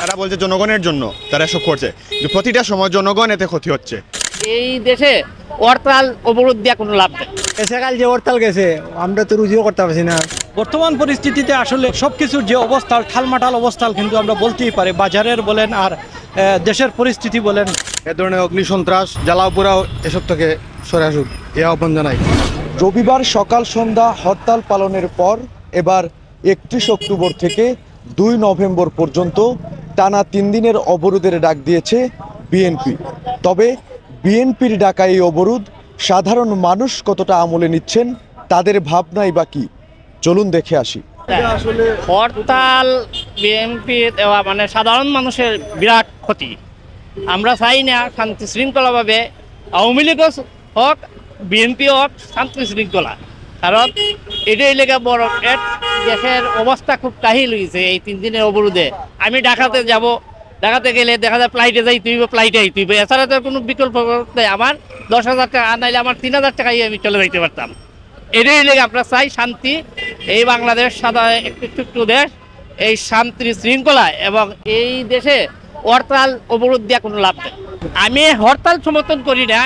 তারা বলছে জনগণের জন্য তারা এসব করছে, কিন্তু প্রতিটা সময় জনগণ এতে ক্ষতি হচ্ছে। এই দেশে হরতাল অবরোধ দেওয়া কোনো লাভ নেই। এসেকাল যে হরতাল গেছে আমরা তো রুজিও করতে পারছি না। বর্তমান পরিস্থিতিতে আসলে সবকিছুর যে অবস্থা, ঠালমাটাল অবস্থা কিন্তু আমরা বলতেই পারি, বাজারের বলেন আর দেশের পরিস্থিতি বলেন। এ ধরনের অগ্নিসন্ত্রাস, জ্বালাও পোড়াও এসব থেকে সরে আসুক এই আহ্বান জানাই। রবিবার সকাল সন্ধ্যা হরতাল পালনের পর এবার 31 অক্টোবর থেকে 2 নভেম্বর পর্যন্ত টানা 3 দিনের অবরোধের ডাক দিয়েছে বিএনপি। তবে বিএনপির ডাকা এই অবরোধ সাধারণ মানুষ কতটা আমলে নিচ্ছেন, তাদের ভাবনাই বা কি, চলুন দেখে আসি। হরতাল বিএনপি দেওয়া মানে সাধারণ মানুষের বিরাট ক্ষতি। আমরা চাই না শান্তি শৃঙ্খলাভাবে আওয়ামী লীগ হোক বিএনপি হোক শান্তি শৃঙ্খলা, কারণ এটাই লেগে বড় দেশের অবস্থা খুব কাহিল হয়েছে এই 3 দিনের অবরোধে। আমি ঢাকাতে যাব, ঢাকাতে গেলে দেখা যায় ফ্লাইটে যাই তুইব, ফ্লাইটে তুইব, এছাড়া তো কোনো বিকল্প নেই। আমার 10,000 টাকা আনাইলে আমার 3,000 টাকাই আমি চলে যাইতে পারতাম। এটাই লেগে আমরা চাই শান্তি। এই বাংলাদেশ একটু ছোট্ট দেশ, এই শান্তি শৃঙ্খলা এবং এই দেশে হরতাল অবরোধ দেওয়া কোনো লাভ নেই। আমি হরতাল সমর্থন করি না,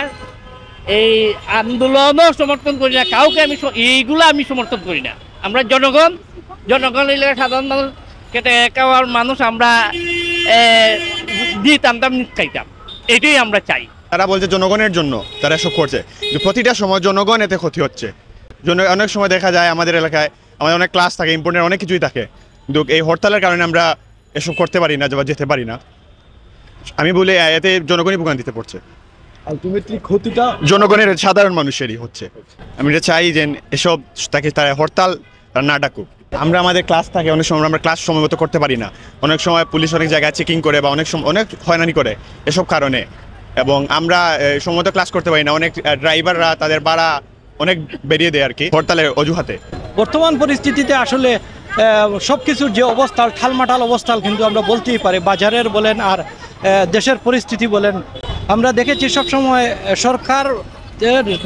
এই আন্দোলনও সমর্থন করি না, কাউকে আমি এইগুলো আমি সমর্থন করি না। আমরা জনগণ এলাকার সাধারণ মানুষ কেটে খাওয়ার মানুষ, আমরা দিতাম খাইতাম, এটাই আমরা চাই। তারা বলছে জনগণের জন্য তারা এসব করছে, কিন্তু প্রতিটা সময় জনগণ এতে ক্ষতি হচ্ছে। অনেক সময় দেখা যায় আমাদের এলাকায় আমাদের অনেক ক্লাস থাকে, ইম্পর্টেন্ট অনেক কিছুই থাকে, কিন্তু এই হরতালের কারণে আমরা এসব করতে পারি না বা যেতে পারি না। আমি বলি এতে জনগণই ভোগান্তিতে পড়ছে, আলটিমেটলি ক্ষতিটা জনগণের সাধারণ মানুষেরই হচ্ছে। আমি এটা চাই যে এসব তাকে তারা হরতাল না ডাকুক। আমরা আমাদের ক্লাস থাকে, অনেক সময় আমরা ক্লাস সময় মতো করতে পারি না, অনেক সময় পুলিশ অনেক জায়গায় চেকিং করে বা অনেক সময় অনেক হয়রানি করে এসব কারণে, এবং আমরা সময় মতো ক্লাস করতে পারি না। অনেক ড্রাইভাররা তাদের ভাড়া অনেক বেরিয়ে দেয় আর কি হরতালের অজুহাতে। বর্তমান পরিস্থিতিতে আসলে সবকিছুর যে অবস্থা, ঠালমাটাল অবস্থা কিন্তু আমরা বলতেই পারি, বাজারের বলেন আর দেশের পরিস্থিতি বলেন। আমরা দেখেছি সবসময় সরকার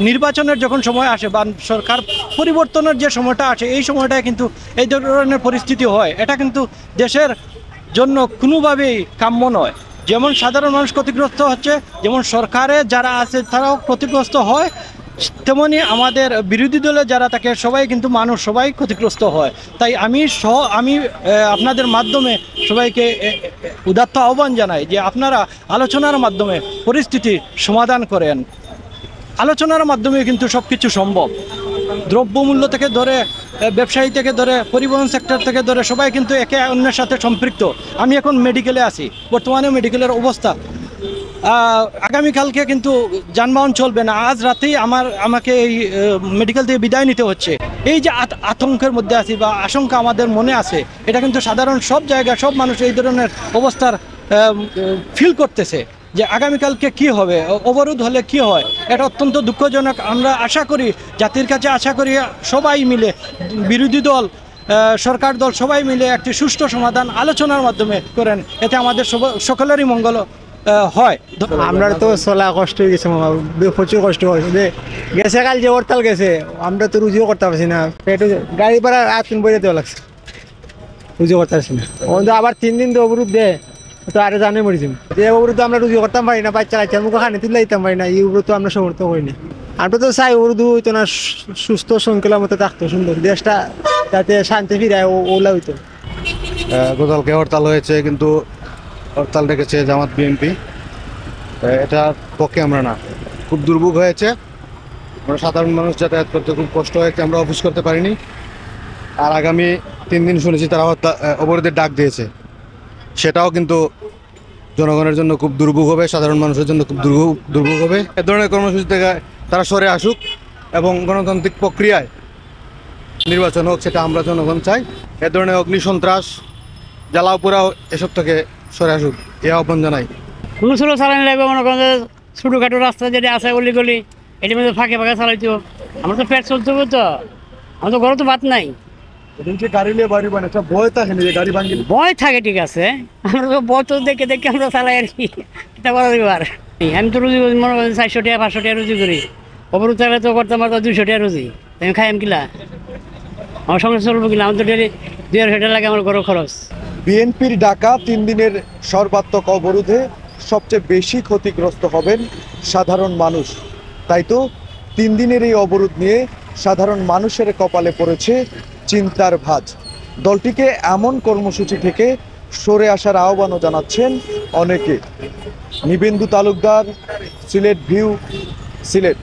নির্বাচনের যখন সময় আসে বা সরকার পরিবর্তনের যে সময়টা আসে, এই সময়টায় কিন্তু এই ধরনের পরিস্থিতি হয়। এটা কিন্তু দেশের জন্য কোনোভাবেই কাম্য নয়। যেমন সাধারণ মানুষ ক্ষতিগ্রস্ত হচ্ছে, যেমন সরকারে যারা আছে তারাও ক্ষতিগ্রস্ত হয়, তেমনি আমাদের বিরোধী দলে যারা থাকে সবাই কিন্তু মানুষ, সবাই ক্ষতিগ্রস্ত হয়। তাই আমি আপনাদের মাধ্যমে সবাইকে উদাত্ত আহ্বান জানাই যে আপনারা আলোচনার মাধ্যমে পরিস্থিতি সমাধান করেন। আলোচনার মাধ্যমে কিন্তু সব কিছু সম্ভব। দ্রব্যমূল্য থেকে ধরে, ব্যবসায়ী থেকে ধরে, পরিবহন সেক্টর থেকে ধরে সবাই কিন্তু একে অন্যের সাথে সম্পৃক্ত। আমি এখন মেডিকেলে আছি, বর্তমানে মেডিকেলের অবস্থা, আগামীকালকে কিন্তু যানবাহন চলবে না। আজ রাতেই আমাকে এই মেডিকেল থেকে বিদায় নিতে হচ্ছে। এই যে আতঙ্কের মধ্যে আছি বা আশঙ্কা আমাদের মনে আছে, এটা কিন্তু সাধারণ সব জায়গায় সব মানুষ এই ধরনের অবস্থার ফিল করতেছে যে আগামীকালকে কি হবে, অবরোধ হলে কি হয়। এটা অত্যন্ত দুঃখজনক। আমরা আশা করি, জাতির কাছে আশা করি সবাই মিলে, বিরোধী দল, সরকার দল সবাই মিলে একটি সুষ্ঠু সমাধান আলোচনার মাধ্যমে করেন, এতে আমাদের সকলেরই মঙ্গল হয়। আমরা তো চলা কষ্ট হয়ে গেছে, প্রচুর কষ্ট হয়েছে। গেছে কাল যে হরতাল গেছে আমরা তো রুজিও করতে পারছি না, গাড়ি ভাড়া 8 বইয়ে দেওয়া লাগছে, রুজিও করতে পারছি না। আবার 3 দিন তো অবরোধ দেয়, তো আরে জানে মরিছি যে অবরোধ আমরা রুজি করতাম পারি না, বাচ্চা কাচ্চার মুখে খানি তুলে দিতাম পারি না, এই অবরোধ তো আমরা সমর্থন করি না। আমরা তো চাই অবরোধ হইতো না, সুস্থ শৃঙ্খলার মতো থাকতো, সুন্দর দেশটা যাতে শান্তি ফিরায়, ওলা হইতো। গতকালকে হরতাল হয়েছে, কিন্তু হরতাল ডেকেছে জামাত বিএনপি, এটার পক্ষে আমরা না। খুব দুর্ভোগ হয়েছে, আমরা সাধারণ মানুষ যাতায়াত করতে খুব কষ্ট হয়েছে, আমরা অফিস করতে পারিনি। আর আগামী 3 দিন শুনেছি তারা অবরোধের ডাক দিয়েছে, সেটাও কিন্তু জনগণের জন্য খুব দুর্ভোগ হবে, সাধারণ মানুষের জন্য খুব দুর্ভোগ হবে। এ ধরনের কর্মসূচি থেকে তারা সরে আসুক এবং গণতান্ত্রিক প্রক্রিয়ায় নির্বাচন হোক, সেটা আমরা জনগণ চাই। এ ধরনের অগ্নিসন্ত্রাস, জ্বালাও পোড়াও এসব থেকে সরে আসুক এই আহ্বান জানাই। স্লো চালানি লাগবে, মনে করেন ছোটোখাটো রাস্তা যেটা আছে গলি এটির মধ্যে ফাঁকে চালাইতো। আমরা তো পেট চলতে হবে, তো আমার তো ঘরে তো ভাত নাই। ভয় থাকে, ঠিক আছে, আমরা তো বয় তো দেখে আমরা চালাই আর কি, এটা করা যাবে। আর আমি তো রুজি মনে করেন 400 টাকা 500 টাকা রুজি করি, অবরোধ চাইলে তো করতাম আর 200 টাকা রুজি, আমি খাই কিলা, আমার সঙ্গে চলবো কিনা, আমার তো ডেলি 200 টাকা লাগে আমার ঘরের খরচ। বিএনপির ডাকা 3 দিনের সর্বাত্মক অবরোধে সবচেয়ে বেশি ক্ষতিগ্রস্ত হবেন সাধারণ মানুষ। তাই তো 3 দিনের এই অবরোধ নিয়ে সাধারণ মানুষের কপালে পড়েছে চিন্তার ভাঁজ। দলটিকে এমন কর্মসূচি থেকে সরে আসার আহ্বানও জানাচ্ছেন অনেকে। নিবেন্দু তালুকদার, সিলেট ভিউ, সিলেট।